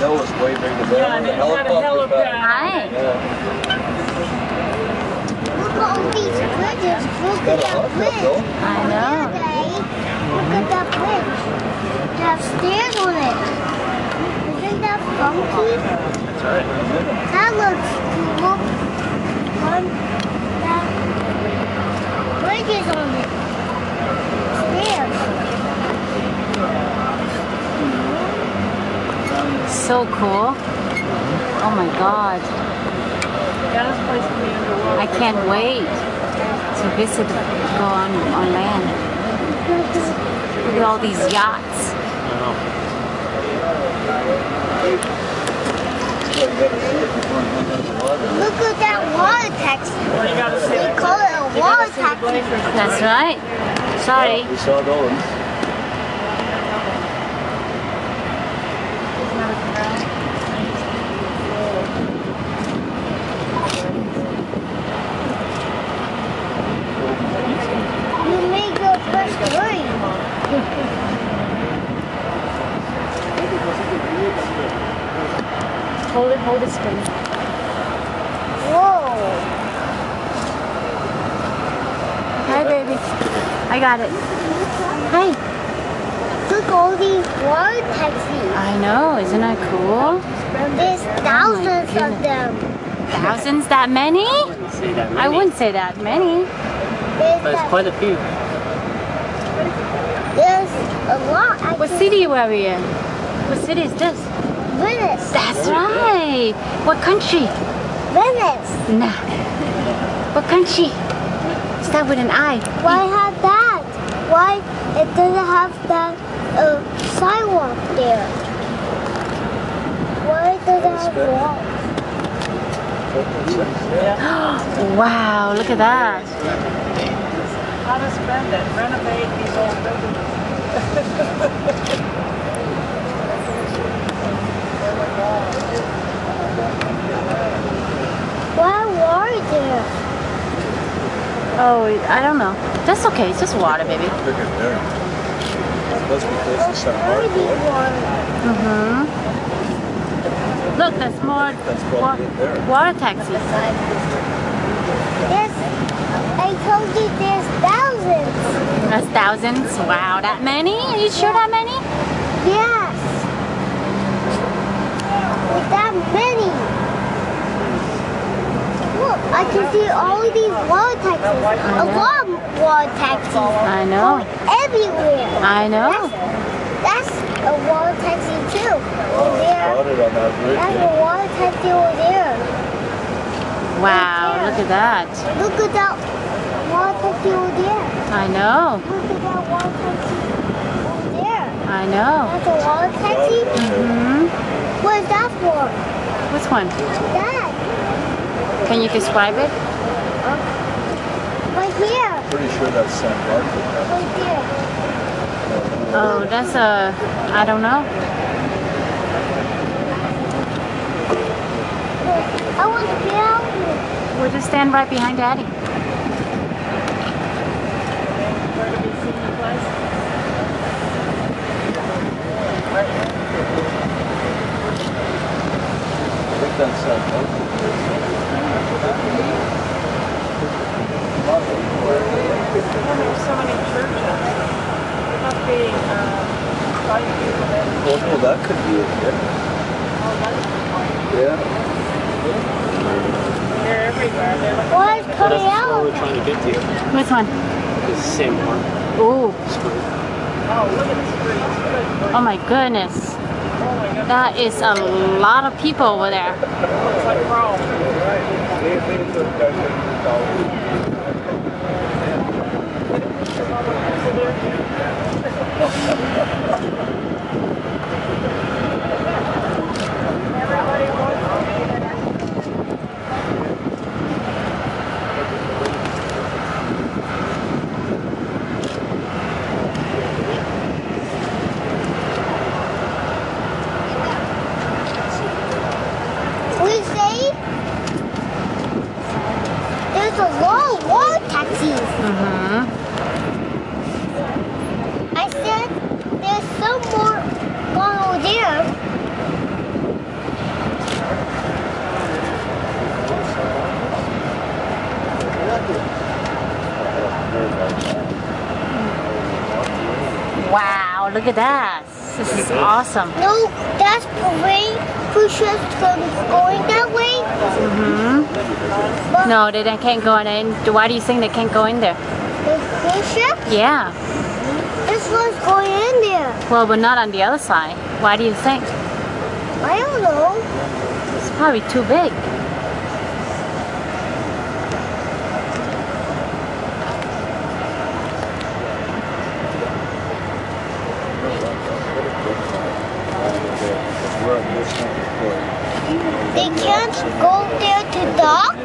hill is way bigger than Yeah, and it's got a helipad. Hi. Look at all these bridges. Look at that bridge. I know. Look at that bridge. They have stairs on it. Isn't that funky? That's right. That looks cool. That bridge is on it. Stairs. So cool. Oh my God. Yeah, this place can be underwater. I can't wait to visit, go on land. Look at all these yachts. Look at that water taxi. Well, you gotta see They call it a water taxi. That's right. Sorry. We saw those. You make your first ring. Hold it straight. Whoa. Hi, baby. I got it. Hi. Look at all these water taxis. I know. Isn't that cool? There's thousands of them. Thousands? That many? Say that I many. wouldn't say that many. There's quite a few. There's a lot. What city are we in? What city is this? Venice. That's right. What country? Venice. Nah. What country? Start with an I. Why have that? Why it doesn't have that sidewalk there? Why does it have walls? Wow, look at that. How to spend it. Renovate these old buildings. Why water there? Oh, I don't know. That's okay. It's just water, baby. Look at there. Must be close to San Marco. Mm-hmm. Look, there's more That's probably it there. water taxis. There's, I told you there's thousands. There's thousands. Wow, that many? Are you sure that many? Yes. With that many. Look, I can see all these water taxis. A lot of water taxis. I know. Everywhere. I know. That's a water taxi too. Over there. Spotted on that bridge. That's a water taxi over there. Wow, look at that. Look at that water taxi over there. I know. Look at that water taxi over there. I know. That's a water taxi. Mm-hmm. What is that for? Which one? That. Can you describe it? Right here. Pretty sure that's San Marco. Right there. Oh, that's a, I don't know. I want to get out here. We'll just stand right behind Daddy. Where to be seen the place? I think that's San Marco. There's so many churches. There must be 5 people there. Oh no, that could be it. Oh, that's the point. Yeah. They're everywhere. They're like, What is So coming that's where we're out? trying to get to. Which one? It's San Marco. Ooh, oh, look at the streets. Good. oh my goodness. Oh my goodness. That is a lot of people over there. Looks like Rome. We say there's a lot Wow, look at that. This is awesome. No, that's parade cruise ships going that way. But No, they can't go in. Why do you think they can't go in there? the cruise ship, Yeah. this one's going in there. Well, but not on the other side. Why do you think? I don't know. It's probably too big. They can't go there to dock.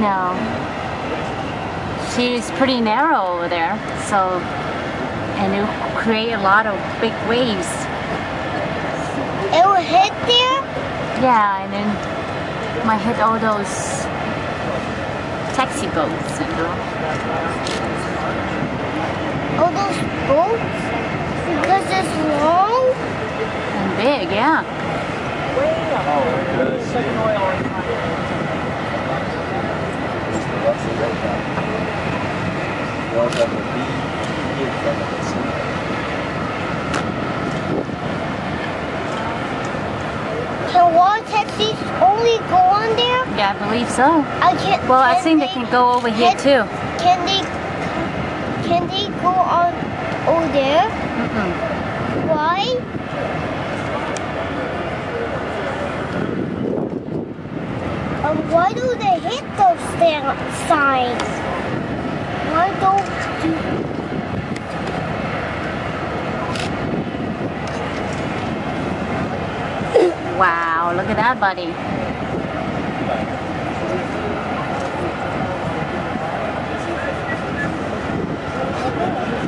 No. She's pretty narrow over there, so, and it will create a lot of big waves. It will hit there. Yeah, and then might hit all those taxi boats, you know. All those boats. Because it's long. And big, yeah. Second oil on Can water taxis only go on there? Yeah, I believe so. I can't. Well, I think they can go over here too. Can they go on over there? Why? Why do they hit those signs? Why don't you? Wow, look at that, buddy.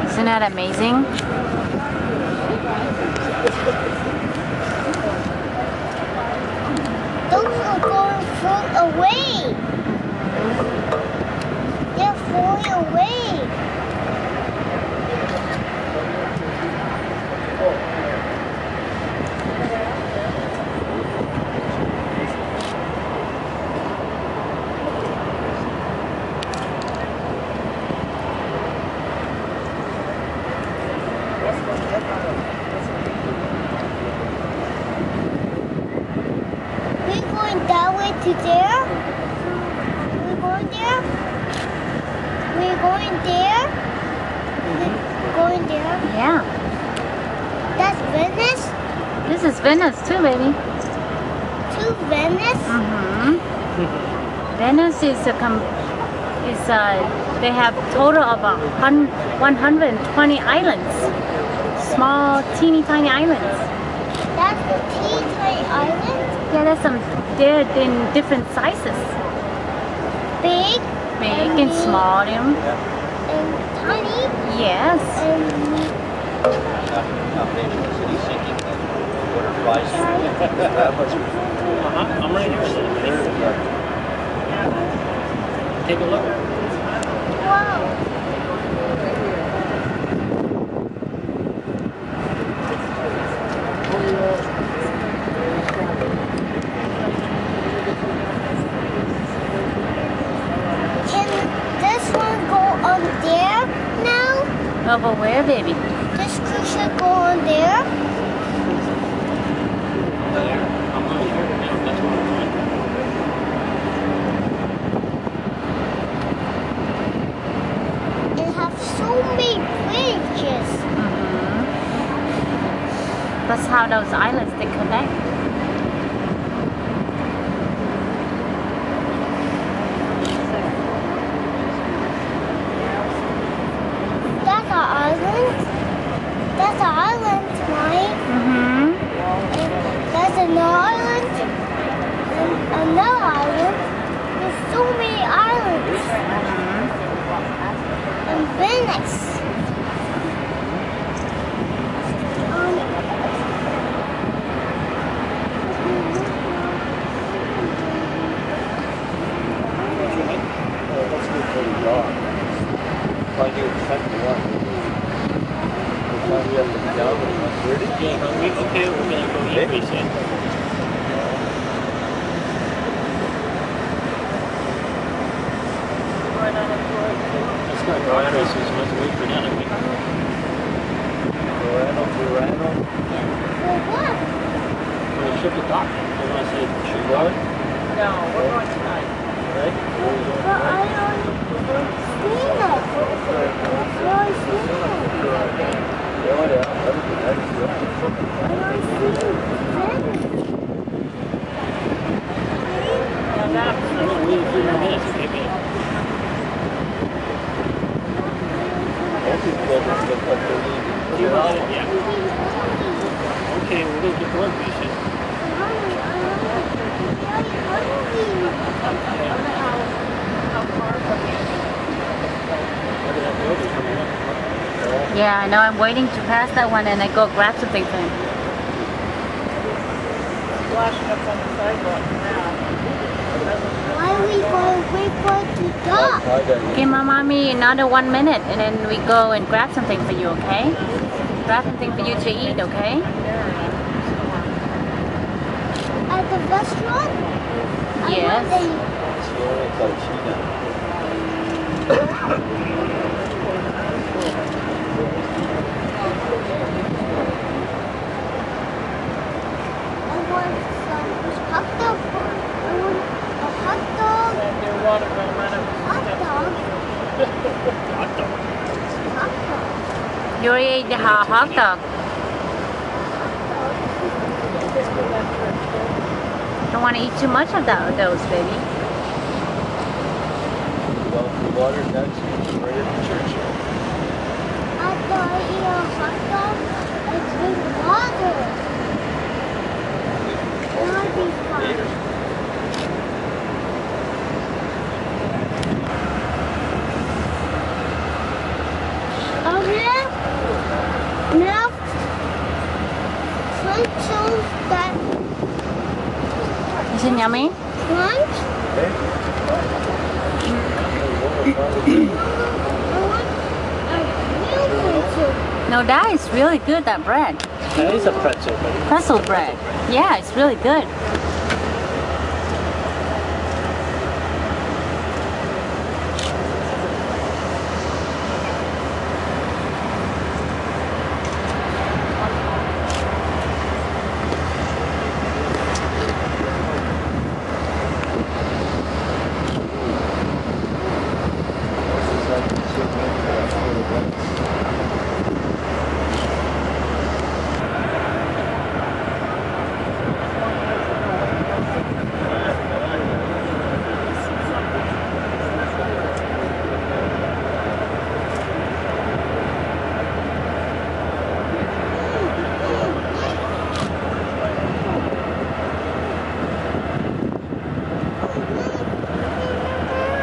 Isn't that amazing? Those are going far away. They're falling away. We're going that way to there. We're going there. We're going there. We're going there. Yeah. That's Venice. This is Venice too, baby. To Venice. Venice is they have total of 120 islands. Small, teeny tiny islands. That's the teeny island. Yeah, they're in different sizes. Big Big and small. and tiny Yes. and I'm right here. Take a look. wow. Can this one go on there now? Over where, baby? This cruise ship go on there? There. I'm over here. Yeah, that's what I'm doing. It have so many bridges. That's how those islands they connect. That's an island. That's an island, right? And that's another island. And another island. There's so many islands. And Venice. Let's go for the dog. If I do the second one, the time we have to be down, where did Yeah, hungry? Okay, we're gonna go eat, we said. Let's not go out, so we have to wait for that, I think. check the dock. You want to see the You ship going? No, we're going tonight. Right? But I don't see it. No, I see it. Yeah, that'd be nice. I don't see it. Yeah, that's I'm going to wait a few more minutes, okay, babe? Most people just look like they're leaving. Yeah. Okay, we'll go get to work, Misha. Yeah, I know. I'm waiting to pass that one and I go grab something for him. flashing up on the sidewalk now. Why are we going to dock? Okay, mommy, another 1 minute and then we go and grab something for you, okay? Grab something for you to eat, okay? At the restaurant? Yes. I want some hot dog. I want a hot dog. And your watermelon right up Hot dog. Hot dog. Hot dog. You already ate the hot dog. Don't want to eat too much of those, baby. Well, the water next, right at the church. After I eat a hot dog, I drink water. That'll be fun. Now, pretzels that Is it yummy? crunch. I want a real pretzel. No, that is really good, that bread. That is a pretzel, buddy. Pretzel bread. Yeah, it's really good.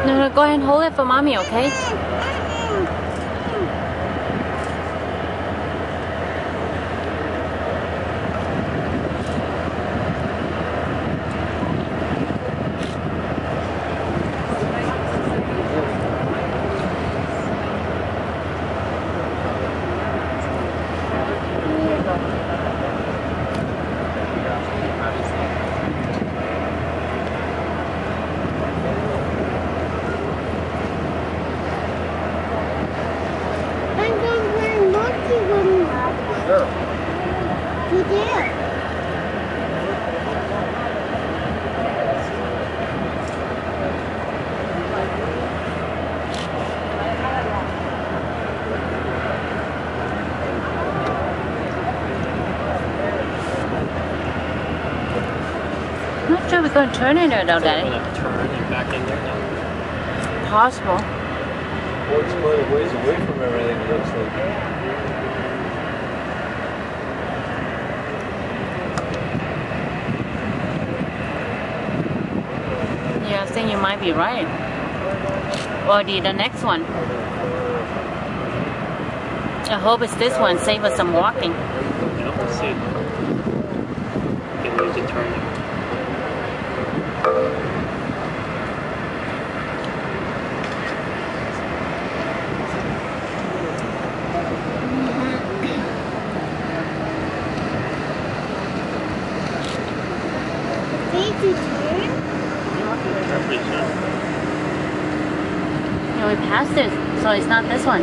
No, go ahead and hold it for mommy, okay? I'm going very lucky when Sure. you did. I'm not sure we're going to turn in there though, So we're Daddy. going to turn and back in there now. Possible. Well, it's quite a ways away from everything, it looks like. Yeah, I think you might be right. Or the next one. I hope it's this one. Save us some walking. Yeah, we'll see. Okay, there's a turn there. Baby dear. Turn pretty soon. Yeah, we passed it, so it's not this one.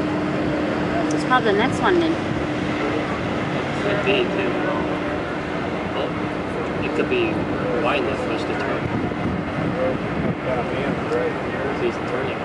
It's probably the next one then. It's a day too. Oh, you It could be wide enough for us to turn. He's turning.